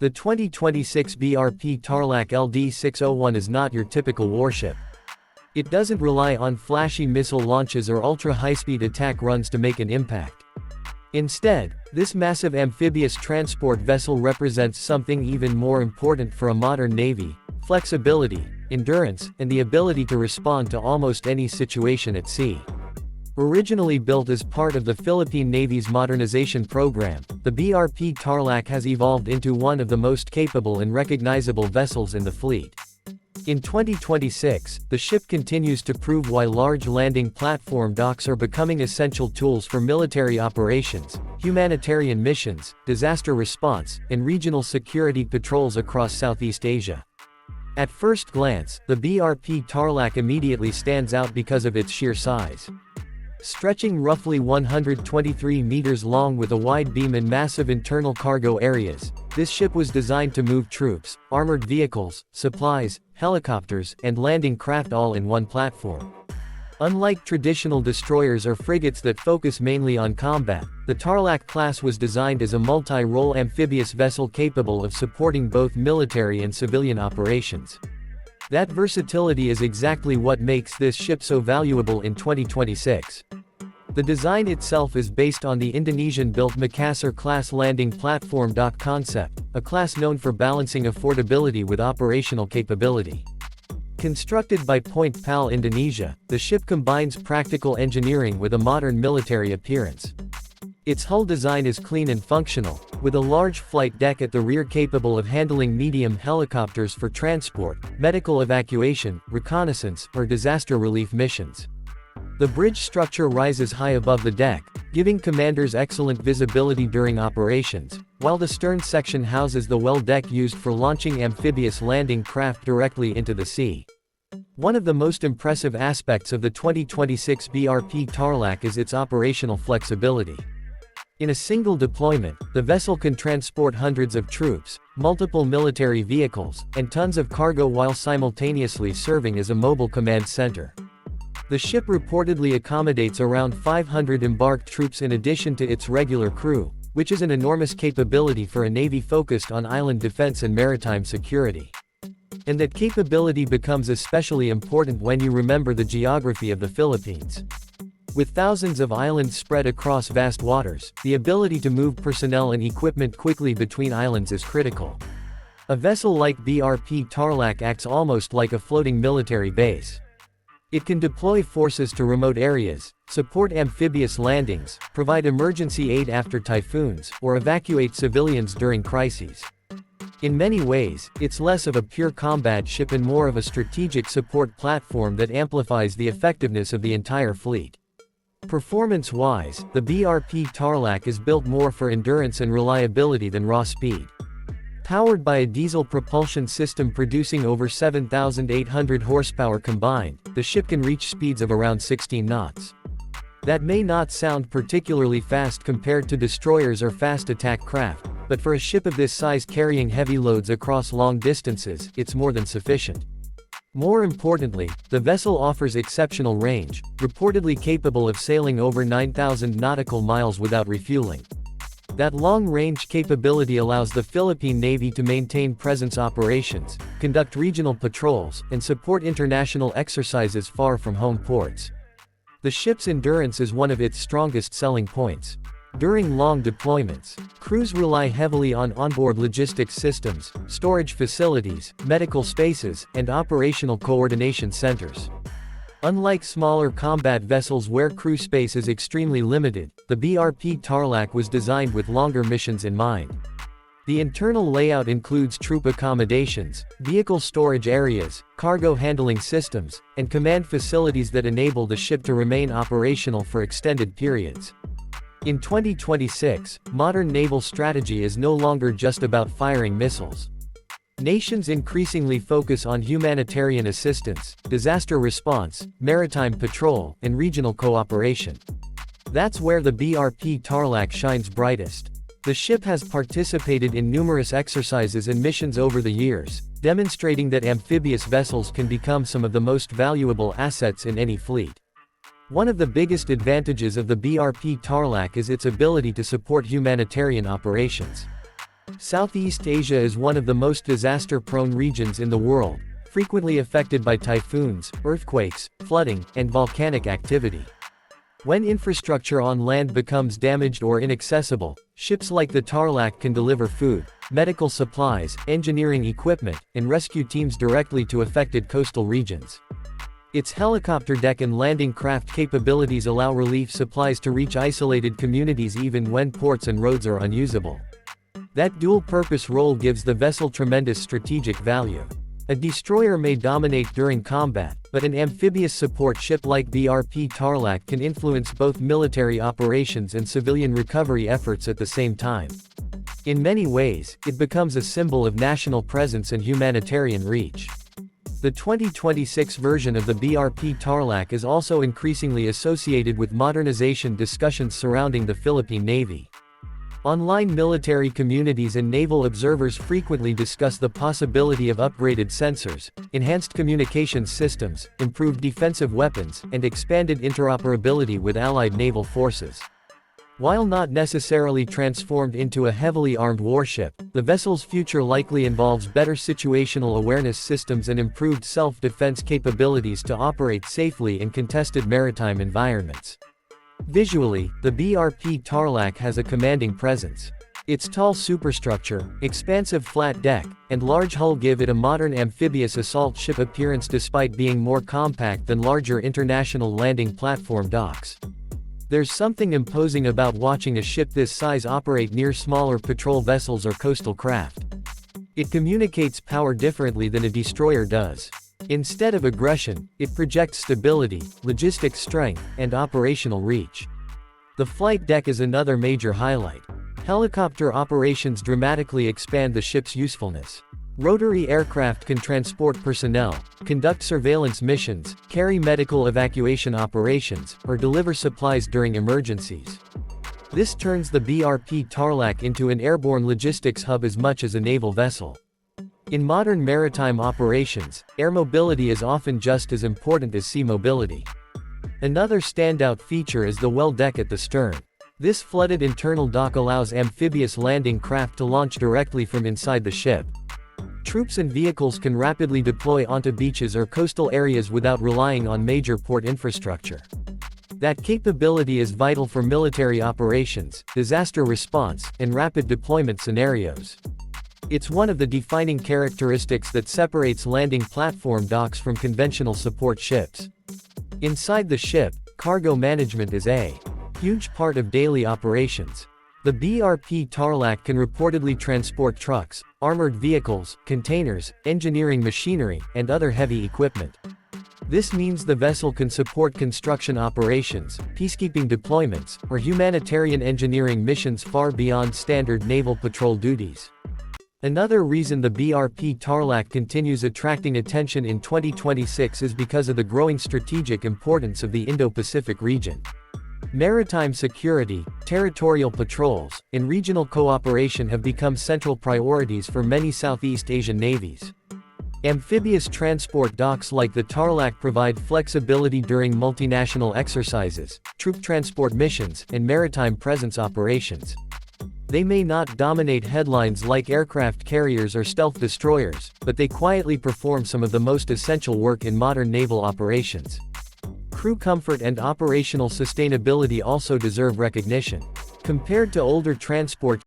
The 2026 BRP Tarlac LD-601 is not your typical warship. It doesn't rely on flashy missile launches or ultra-high-speed attack runs to make an impact. Instead, this massive amphibious transport vessel represents something even more important for a modern navy: flexibility, endurance, and the ability to respond to almost any situation at sea. Originally built as part of the Philippine Navy's modernization program, the BRP Tarlac has evolved into one of the most capable and recognizable vessels in the fleet. In 2026, the ship continues to prove why large landing platform docks are becoming essential tools for military operations, humanitarian missions, disaster response, and regional security patrols across Southeast Asia. At first glance, the BRP Tarlac immediately stands out because of its sheer size. Stretching roughly 123 meters long with a wide beam and massive internal cargo areas, this ship was designed to move troops, armored vehicles, supplies, helicopters, and landing craft all in one platform. Unlike traditional destroyers or frigates that focus mainly on combat, the Tarlac class was designed as a multi-role amphibious vessel capable of supporting both military and civilian operations. That versatility is exactly what makes this ship so valuable in 2026. The design itself is based on the Indonesian-built Makassar class landing platform dock concept, a class known for balancing affordability with operational capability. Constructed by PAL Indonesia, the ship combines practical engineering with a modern military appearance. Its hull design is clean and functional, with a large flight deck at the rear capable of handling medium helicopters for transport, medical evacuation, reconnaissance, or disaster relief missions. The bridge structure rises high above the deck, giving commanders excellent visibility during operations, while the stern section houses the well deck used for launching amphibious landing craft directly into the sea. One of the most impressive aspects of the 2026 BRP Tarlac is its operational flexibility. In a single deployment, the vessel can transport hundreds of troops, multiple military vehicles, and tons of cargo while simultaneously serving as a mobile command center. The ship reportedly accommodates around 500 embarked troops in addition to its regular crew, which is an enormous capability for a navy focused on island defense and maritime security. And that capability becomes especially important when you remember the geography of the Philippines. With thousands of islands spread across vast waters, the ability to move personnel and equipment quickly between islands is critical. A vessel like BRP Tarlac acts almost like a floating military base. It can deploy forces to remote areas, support amphibious landings, provide emergency aid after typhoons, or evacuate civilians during crises. In many ways, it's less of a pure combat ship and more of a strategic support platform that amplifies the effectiveness of the entire fleet. Performance-wise, the BRP Tarlac is built more for endurance and reliability than raw speed. Powered by a diesel propulsion system producing over 7,800 horsepower combined, the ship can reach speeds of around 16 knots. That may not sound particularly fast compared to destroyers or fast attack craft, but for a ship of this size carrying heavy loads across long distances, it's more than sufficient. More importantly, the vessel offers exceptional range, reportedly capable of sailing over 9,000 nautical miles without refueling. That long-range capability allows the Philippine Navy to maintain presence operations, conduct regional patrols, and support international exercises far from home ports. The ship's endurance is one of its strongest selling points. During long deployments, crews rely heavily on onboard logistics systems, storage facilities, medical spaces, and operational coordination centers. Unlike smaller combat vessels where crew space is extremely limited, the BRP Tarlac was designed with longer missions in mind. The internal layout includes troop accommodations, vehicle storage areas, cargo handling systems, and command facilities that enable the ship to remain operational for extended periods. In 2026, modern naval strategy is no longer just about firing missiles. Nations increasingly focus on humanitarian assistance, disaster response, maritime patrol, and regional cooperation. That's where the BRP Tarlac shines brightest. The ship has participated in numerous exercises and missions over the years, demonstrating that amphibious vessels can become some of the most valuable assets in any fleet. One of the biggest advantages of the BRP Tarlac is its ability to support humanitarian operations. Southeast Asia is one of the most disaster-prone regions in the world, frequently affected by typhoons, earthquakes, flooding, and volcanic activity. When infrastructure on land becomes damaged or inaccessible, ships like the Tarlac can deliver food, medical supplies, engineering equipment, and rescue teams directly to affected coastal regions. Its helicopter deck and landing craft capabilities allow relief supplies to reach isolated communities even when ports and roads are unusable. That dual-purpose role gives the vessel tremendous strategic value. A destroyer may dominate during combat, but an amphibious support ship like BRP Tarlac can influence both military operations and civilian recovery efforts at the same time. In many ways, it becomes a symbol of national presence and humanitarian reach. The 2026 version of the BRP Tarlac is also increasingly associated with modernization discussions surrounding the Philippine Navy. Online military communities and naval observers frequently discuss the possibility of upgraded sensors, enhanced communications systems, improved defensive weapons, and expanded interoperability with allied naval forces. While not necessarily transformed into a heavily armed warship, the vessel's future likely involves better situational awareness systems and improved self-defense capabilities to operate safely in contested maritime environments. Visually, the BRP Tarlac has a commanding presence. Its tall superstructure, expansive flat deck, and large hull give it a modern amphibious assault ship appearance despite being more compact than larger international landing platform docks. There's something imposing about watching a ship this size operate near smaller patrol vessels or coastal craft. It communicates power differently than a destroyer does. Instead of aggression, it projects stability, logistics strength, and operational reach. The flight deck is another major highlight. Helicopter operations dramatically expand the ship's usefulness. Rotary aircraft can transport personnel, conduct surveillance missions, carry medical evacuation operations, or deliver supplies during emergencies. This turns the BRP Tarlac into an airborne logistics hub as much as a naval vessel. In modern maritime operations, air mobility is often just as important as sea mobility. Another standout feature is the well deck at the stern. This flooded internal dock allows amphibious landing craft to launch directly from inside the ship. Troops and vehicles can rapidly deploy onto beaches or coastal areas without relying on major port infrastructure. That capability is vital for military operations, disaster response, and rapid deployment scenarios. It's one of the defining characteristics that separates landing platform docks from conventional support ships. Inside the ship, cargo management is a huge part of daily operations. The BRP Tarlac can reportedly transport trucks, armored vehicles, containers, engineering machinery, and other heavy equipment. This means the vessel can support construction operations, peacekeeping deployments, or humanitarian engineering missions far beyond standard naval patrol duties. Another reason the BRP Tarlac continues attracting attention in 2026 is because of the growing strategic importance of the Indo-Pacific region. Maritime security, territorial patrols, and regional cooperation have become central priorities for many Southeast Asian navies. Amphibious transport docks like the Tarlac provide flexibility during multinational exercises, troop transport missions, and maritime presence operations. They may not dominate headlines like aircraft carriers or stealth destroyers, but they quietly perform some of the most essential work in modern naval operations. Crew comfort and operational sustainability also deserve recognition. Compared to older transport